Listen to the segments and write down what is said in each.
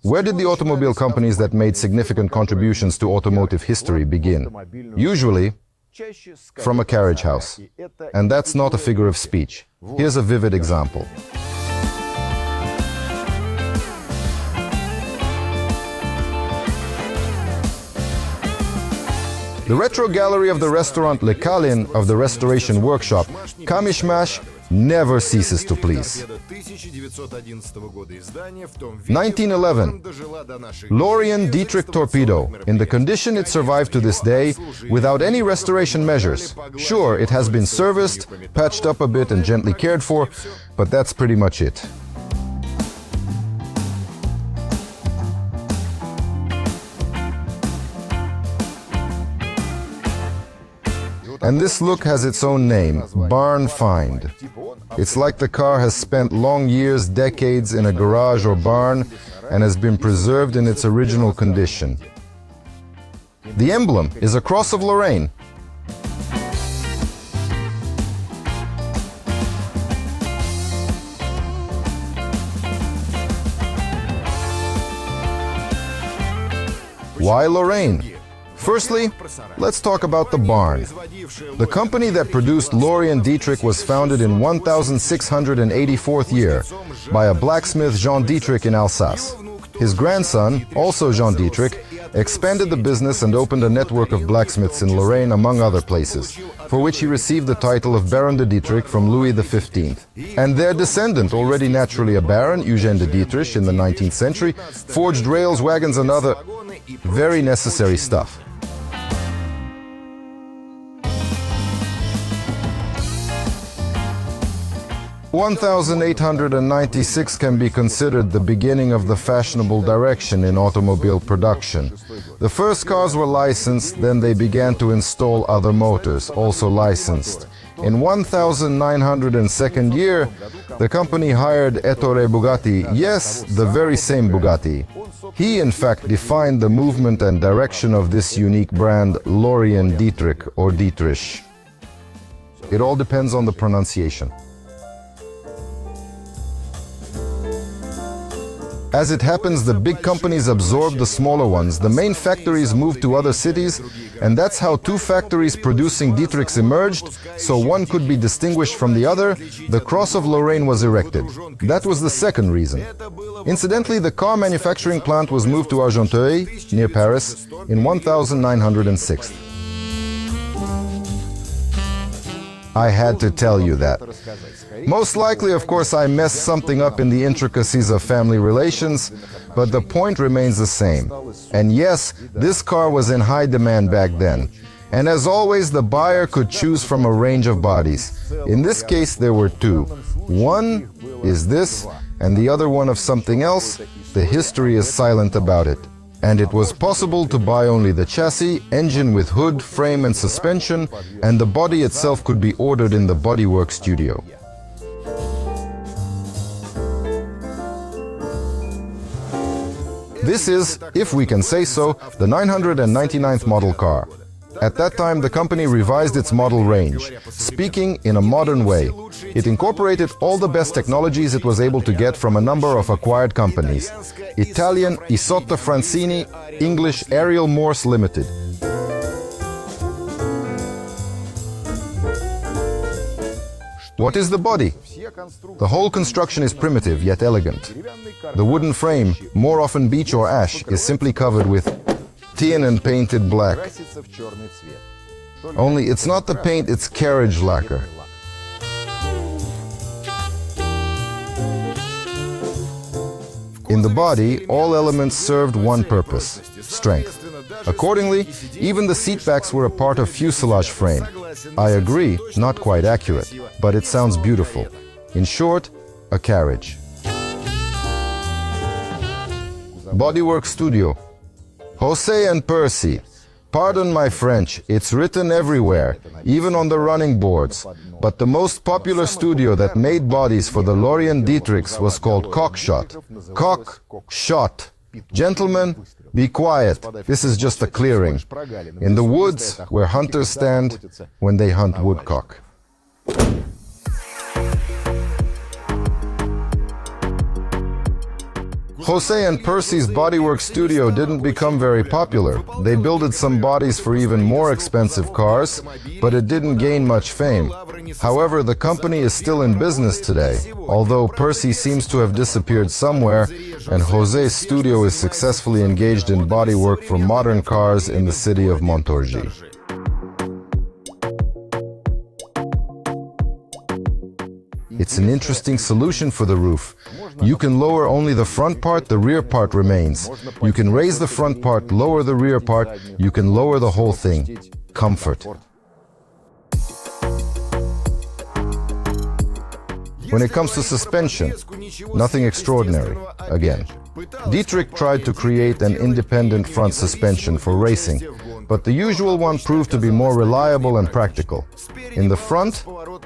Where did the automobile companies that made significant contributions to automotive history begin? Usually, from a carriage house. And that's not a figure of speech. Here's a vivid example. The retro gallery of the restaurant Le Kalin of the restoration workshop, Kamishmash, never ceases to please. 1911, Lorraine Dietrich Torpédo, in the condition it survived to this day, without any restoration measures. Sure, it has been serviced, patched up a bit and gently cared for, but that's pretty much it. And this look has its own name, barn find. It's like the car has spent long years, decades in a garage or barn and has been preserved in its original condition. The emblem is a cross of Lorraine. Why Lorraine? Firstly, let's talk about the barn. The company that produced Lorraine Dietrich was founded in 1684th year by a blacksmith Jean Dietrich in Alsace. His grandson, also Jean Dietrich, expanded the business and opened a network of blacksmiths in Lorraine, among other places, for which he received the title of Baron de Dietrich from Louis XV. And their descendant, already naturally a baron, Eugène de Dietrich, in the 19th century, forged rails, wagons and other very necessary stuff. (1896) can be considered the beginning of the fashionable direction in automobile production. The first cars were licensed, then they began to install other motors, also licensed. In 1902 year, the company hired Ettore Bugatti, yes, the very same Bugatti. He, in fact, defined the movement and direction of this unique brand, Lorraine Dietrich or Dietrich. It all depends on the pronunciation. As it happens, the big companies absorb the smaller ones. The main factories moved to other cities, and that's how two factories producing Dietrichs emerged, so one could be distinguished from the other. The cross of Lorraine was erected. That was the second reason. Incidentally, the car manufacturing plant was moved to Argenteuil, near Paris, in 1906. I had to tell you that. Most likely, of course, I messed something up in the intricacies of family relations, but the point remains the same. And yes, this car was in high demand back then. And as always, the buyer could choose from a range of bodies. In this case, there were two. One is this, and the other one of something else. The history is silent about it. And it was possible to buy only the chassis, engine with hood, frame and suspension, and the body itself could be ordered in the bodywork studio. This is, if we can say so, the 999th model car. At that time, the company revised its model range, speaking in a modern way. It incorporated all the best technologies it was able to get from a number of acquired companies. Italian Isotta Francini, English Ariel Morse Limited. What is the body? The whole construction is primitive yet elegant. The wooden frame, more often beech or ash, is simply covered with tin and painted black. Only it's not the paint, it's carriage lacquer. In the body, all elements served one purpose: strength. Accordingly, even the seatbacks were a part of fuselage frame. I agree, not quite accurate, but it sounds beautiful. In short, a carriage. Bodywork Studio. Jose and Percy. Pardon my French, it's written everywhere, even on the running boards. But the most popular studio that made bodies for the Lorraine Dietrichs was called Cockshot. Cock-shot. Gentlemen, be quiet. This is just a clearing. In the woods, where hunters stand when they hunt woodcock. Jose and Percy's bodywork studio didn't become very popular. They built some bodies for even more expensive cars, but it didn't gain much fame. However, the company is still in business today, although Percy seems to have disappeared somewhere, and Jose's studio is successfully engaged in bodywork for modern cars in the city of Montorgis. It's an interesting solution for the roof. You can lower only the front part, the rear part remains. You can raise the front part, lower the rear part, you can lower the whole thing. Comfort. When it comes to suspension, nothing extraordinary, again. Dietrich tried to create an independent front suspension for racing, but the usual one proved to be more reliable and practical. In the front,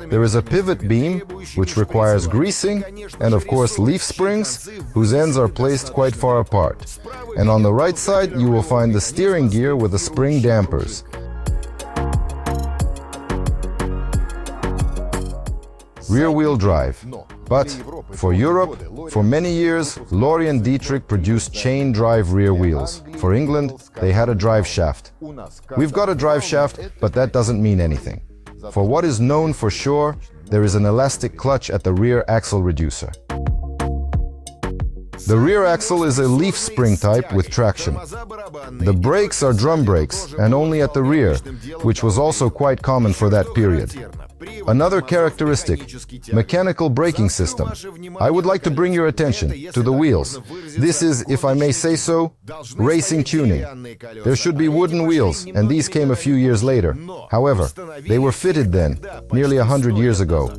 there is a pivot beam, which requires greasing, and of course leaf springs, whose ends are placed quite far apart. And on the right side, you will find the steering gear with the spring dampers. Rear-wheel drive. But for Europe, for many years, Lorraine Dietrich produced chain-drive rear wheels. For England, they had a drive shaft. We've got a drive shaft, but that doesn't mean anything. For what is known for sure, there is an elastic clutch at the rear axle reducer. The rear axle is a leaf spring type with traction. The brakes are drum brakes, and only at the rear, which was also quite common for that period. Another characteristic, mechanical braking system. I would like to bring your attention to the wheels. This is, if I may say so, racing tuning. There should be wooden wheels, and these came a few years later. However, they were fitted then, nearly 100 years ago.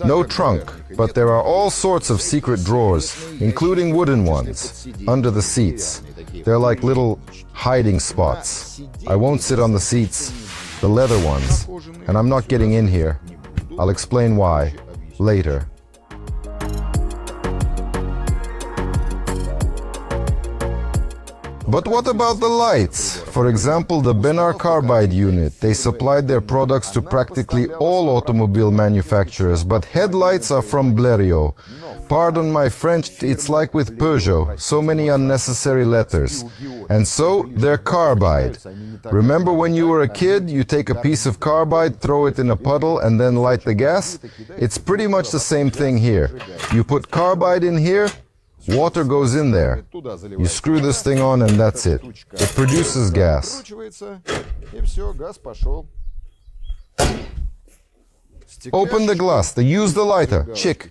No trunk, but there are all sorts of secret drawers, including wooden ones, under the seats. They're like little hiding spots. I won't sit on the seats, the leather ones, and I'm not getting in here. I'll explain why later. But what about the lights? For example, the Benar carbide unit. They supplied their products to practically all automobile manufacturers, but headlights are from Blériot. Pardon my French, it's like with Peugeot, so many unnecessary letters. And so, they're carbide. Remember when you were a kid, you take a piece of carbide, throw it in a puddle, and then light the gas? It's pretty much the same thing here. You put carbide in here, water goes in there. You screw this thing on and that's it. It produces gas. Open the glass, use the lighter. Chick.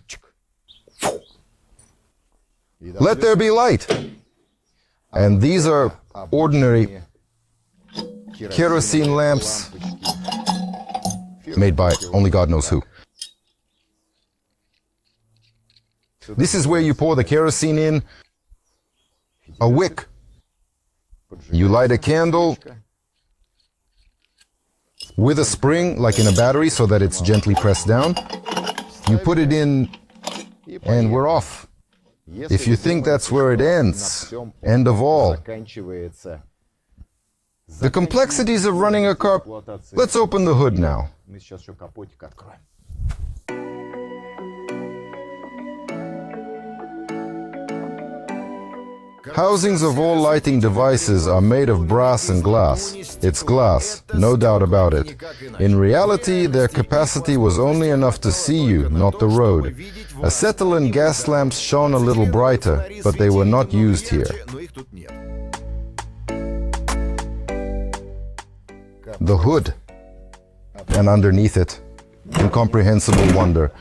Let there be light. And these are ordinary kerosene lamps made by only God knows who. This is where you pour the kerosene in. A wick. You light a candle with a spring, like in a battery, so that it's gently pressed down. You put it in, and we're off. If you think that's where it ends, end of all. The complexities of running a car. Let's open the hood now. Housings of all lighting devices are made of brass and glass. It's glass, no doubt about it. In reality, their capacity was only enough to see you, not the road. Acetylene gas lamps shone a little brighter, but they were not used here. The hood, and underneath it, incomprehensible wonder.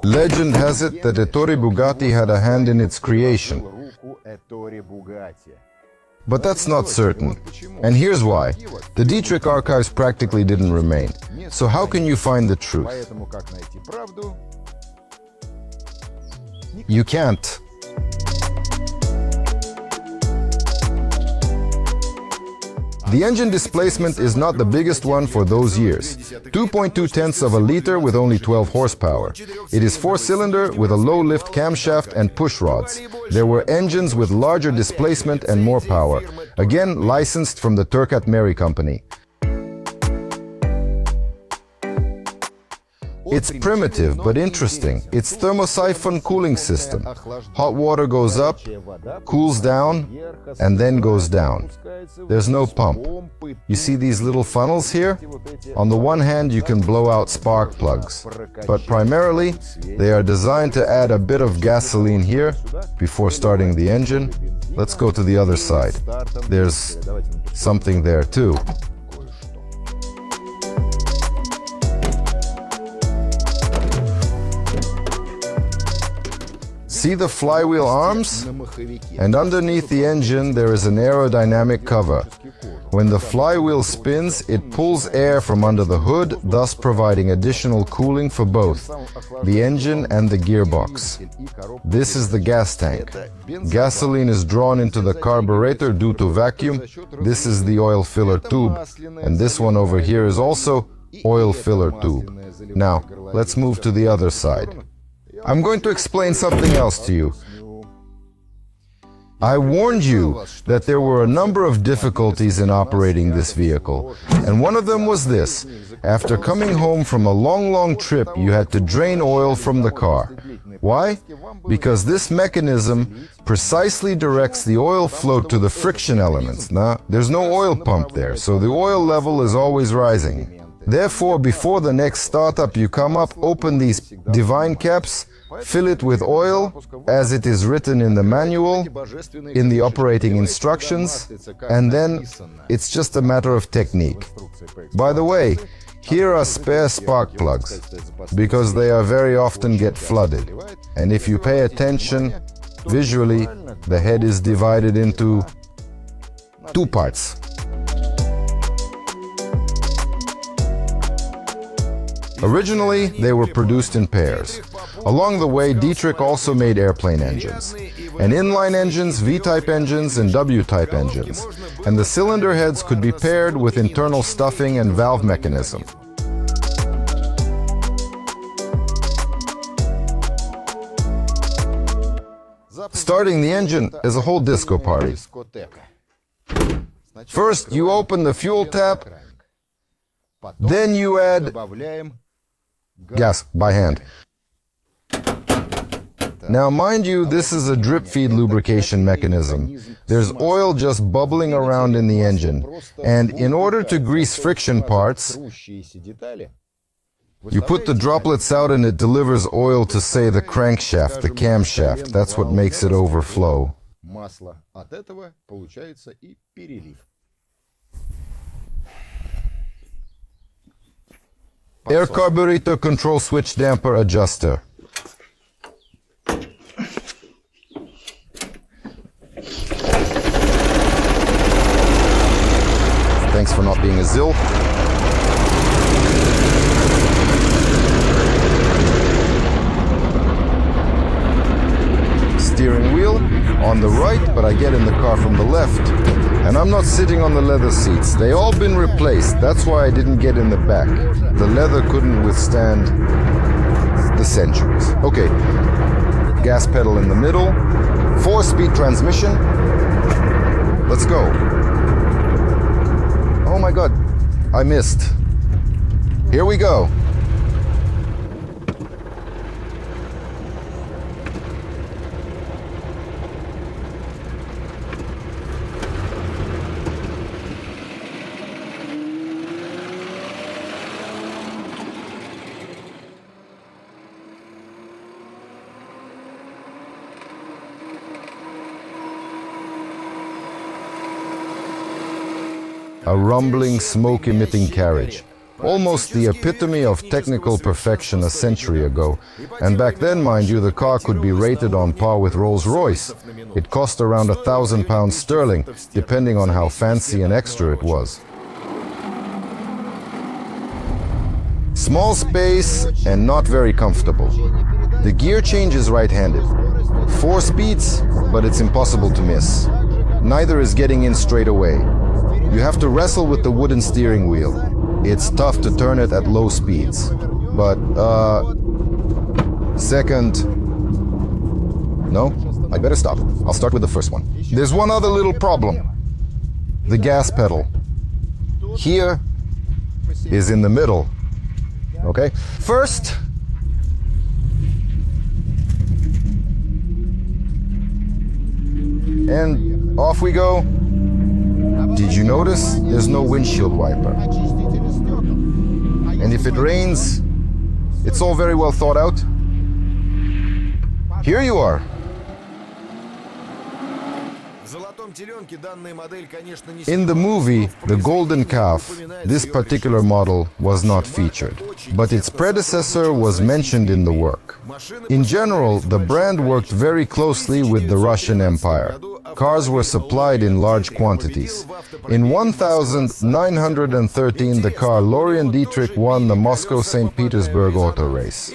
Legend has it that Ettore Bugatti had a hand in its creation. But that's not certain. And here's why. The Dietrich archives practically didn't remain. So how can you find the truth? You can't. The engine displacement is not the biggest one for those years. 2.2 tenths of a liter with only 12 horsepower. It is four-cylinder with a low-lift camshaft and push rods. There were engines with larger displacement and more power. Again, licensed from the It's primitive but interesting. It's thermosiphon cooling system. Hot water goes up, cools down, and then goes down. There's no pump. You see these little funnels here? On the one hand, you can blow out spark plugs, but primarily they are designed to add a bit of gasoline here before starting the engine. Let's go to the other side. There's something there too. See the flywheel arms? And underneath the engine there is an aerodynamic cover. When the flywheel spins, it pulls air from under the hood, thus providing additional cooling for both the engine and the gearbox. This is the gas tank. Gasoline is drawn into the carburetor due to vacuum. This is the oil filler tube. And this one over here is also oil filler tube. Now, let's move to the other side. I'm going to explain something else to you. I warned you that there were a number of difficulties in operating this vehicle, and one of them was this. After coming home from a long trip, you had to drain oil from the car. Why? Because this mechanism precisely directs the oil flow to the friction elements. Now, there's no oil pump there, so the oil level is always rising. Therefore, before the next startup, you come up, open these divine caps, fill it with oil, as it is written in the manual, in the operating instructions, and then it's just a matter of technique. By the way, here are spare spark plugs, because they are very often get flooded. And if you pay attention, visually, the head is divided into two parts. Originally, they were produced in pairs. Along the way, Dietrich also made airplane engines, and inline engines, V-type engines, and W-type engines. And the cylinder heads could be paired with internal stuffing and valve mechanism. Starting the engine is a whole disco party. First, you open the fuel tap, then you add gas by hand. Now, mind you, this is a drip feed lubrication mechanism. There's oil just bubbling around in the engine, and in order to grease friction parts, you put the droplets out and it delivers oil to, say, the crankshaft, the camshaft. That's what makes it overflow. Air carburetor control switch damper adjuster. Thanks for not being a ZIL. Steering wheel on the right, but I get in the car from the left. And I'm not sitting on the leather seats. They all been replaced. That's why I didn't get in the back. The leather couldn't withstand the centuries. Okay, gas pedal in the middle. 4-speed transmission. Let's go. Oh my God, I missed. Here we go. A rumbling, smoke-emitting carriage. Almost the epitome of technical perfection a century ago. And back then, mind you, the car could be rated on par with Rolls-Royce. It cost around £1,000 sterling, depending on how fancy and extra it was. Small space and not very comfortable. The gear change is right-handed. 4 speeds, but it's impossible to miss. Neither is getting in straight away. You have to wrestle with the wooden steering wheel. It's tough to turn it at low speeds. But, second... No, I better stop. I'll start with the first one. There's one other little problem. The gas pedal. Here is in the middle. Okay? First, And off we go. Did you notice? There's no windshield wiper. And if it rains, it's all very well thought out. Here you are. In the movie The Golden Calf, this particular model was not featured, but its predecessor was mentioned in the work. In general, the brand worked very closely with the Russian Empire. Cars were supplied in large quantities. In 1913, the car Lorraine Dietrich won the Moscow-St. Petersburg auto race.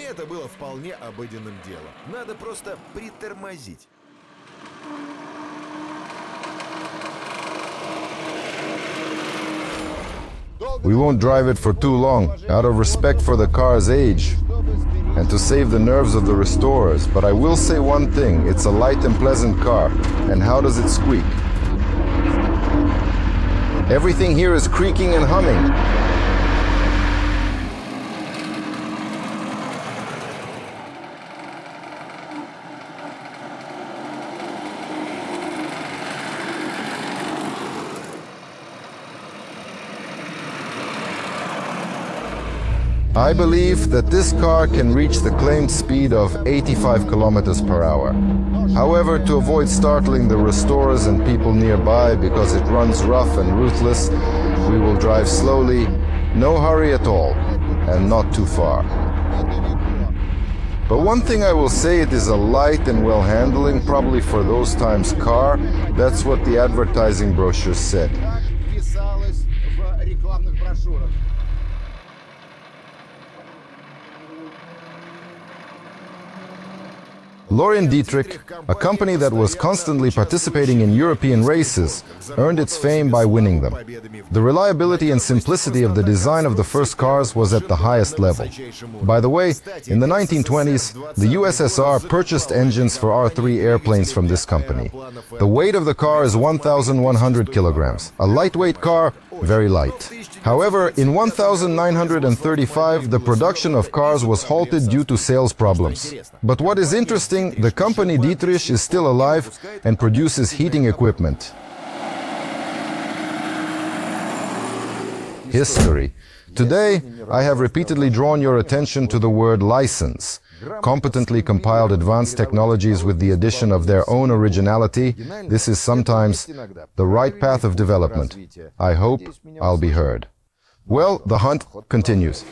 We won't drive it for too long, out of respect for the car's age and to save the nerves of the restorers, but I will say one thing, it's a light and pleasant car. And how does it squeak? Everything here is creaking and humming. I believe that this car can reach the claimed speed of 85 kilometers per hour. However, to avoid startling the restorers and people nearby because it runs rough and ruthless, we will drive slowly, no hurry at all, and not too far. But one thing I will say, it is a light and well-handling, probably for those times car. That's what the advertising brochures said. Lorraine Dietrich, a company that was constantly participating in European races, earned its fame by winning them. The reliability and simplicity of the design of the first cars was at the highest level. By the way, in the 1920s, the USSR purchased engines for R-3 airplanes from this company. The weight of the car is 1,100 kilograms. A lightweight car, very light. However, in 1935, the production of cars was halted due to sales problems. But what is interesting, the company Dietrich is still alive and produces heating equipment. History. Today, I have repeatedly drawn your attention to the word license. Competently compiled advanced technologies with the addition of their own originality, this is sometimes the right path of development. I hope I'll be heard. Well, the hunt continues.